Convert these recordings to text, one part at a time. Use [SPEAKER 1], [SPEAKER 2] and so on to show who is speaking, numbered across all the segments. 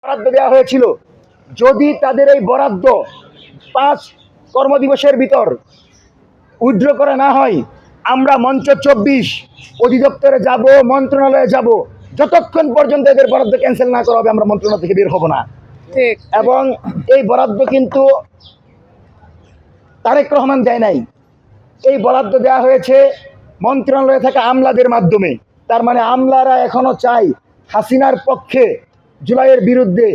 [SPEAKER 1] বরাদ্দ দেওয়া হয়েছিল, যদি তাদের এই বরাদ্দ 5 কর্মদিবসের ভিতর উইথড্র করা না হয়, আমরা মঞ্চ 24 অধিদপ্তরে যাব, মন্ত্রণালয়ে যাব, যতক্ষণ পর্যন্ত এদের বরাদ্দ ক্যান্সেল না করা হবে আমরা মন্ত্রণালয় থেকে বের হব না। এবং এই বরাদ্দ কিন্তু তারেক রহমান দেয় নাই, এই বরাদ্দ দেওয়া হয়েছে মন্ত্রণালয়ে থাকা আমলাদের মাধ্যমে। তার মানে আমলারা এখনো চাই হাসিনার পক্ষে জুলাইয়ের বিরুদ্ধে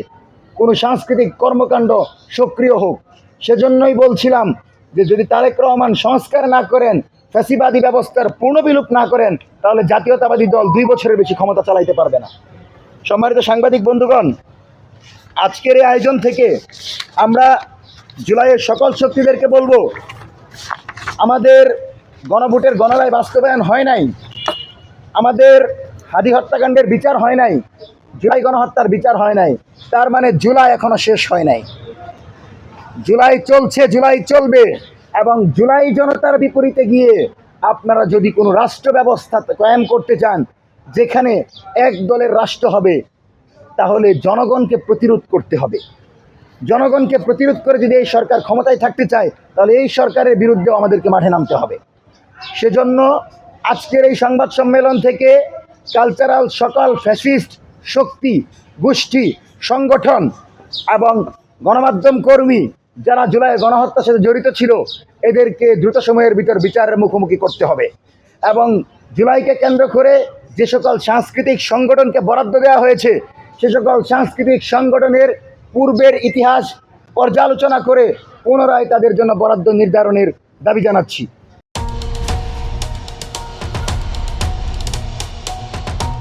[SPEAKER 1] কোনো সাংস্কৃতিক কর্মকাণ্ড সক্রিয় হোক। সেজন্যই বলছিলাম যে যদি তারেক রহমান সংস্কার না করেন, ফ্যাসিবাদী ব্যবস্থার পূর্ণ বিলোপ না করেন, তাহলে জাতীয়তাবাদী দল 2 বছরের বেশি ক্ষমতা চালাইতে পারবে না। সম্মানিত সাংবাদিক বন্ধুগণ, আজকের এই আয়োজন থেকে আমরা জুলাইয়ের সকল শক্তিদেরকে বলবো, আমাদের গণভোটের গণরায় বাস্তবায়ন হয় নাই, আমাদের হাদি হত্যাকাণ্ডের বিচার হয় নাই, জুলাই গণহত্যার বিচার হয় নাই, তার মানে জুলাই এখনো শেষ হয় নাই। জুলাই চলছে, জুলাই চলবে। এবং জুলাই জনতার বিপরীতে গিয়ে আপনারা যদি কোনো রাষ্ট্র ব্যবস্থা কায়েম করতে চান যেখানে এক দলের রাষ্ট্র হবে, তাহলে জনগণকে প্রতিরোধ করতে হবে। জনগণকে প্রতিরোধ করে যদি এই সরকার ক্ষমতায় থাকতে চায়, তাহলে এই সরকারের বিরুদ্ধেও আমাদেরকে মাঠে নামতে হবে। সেজন্য আজকের এই সংবাদ সম্মেলন থেকে কালচারাল সকল ফ্যাসিস্ট শক্তি, গোষ্ঠী, সংগঠন এবং গণমাধ্যম কর্মী যারা জুলাই গণহত্যার সাথে জড়িত ছিল, এদেরকে দ্রুত সময়ের ভিতর বিচারের মুখোমুখি করতে হবে। এবং জুলাইকে কেন্দ্র করে যে সকল সাংস্কৃতিক সংগঠনকে বরাদ্দ দেওয়া হয়েছে, সে সকল সাংস্কৃতিক সংগঠনের পূর্বের ইতিহাস পর্যালোচনা করে পুনরায় তাদের জন্য বরাদ্দ নির্ধারণের দাবি জানাচ্ছি।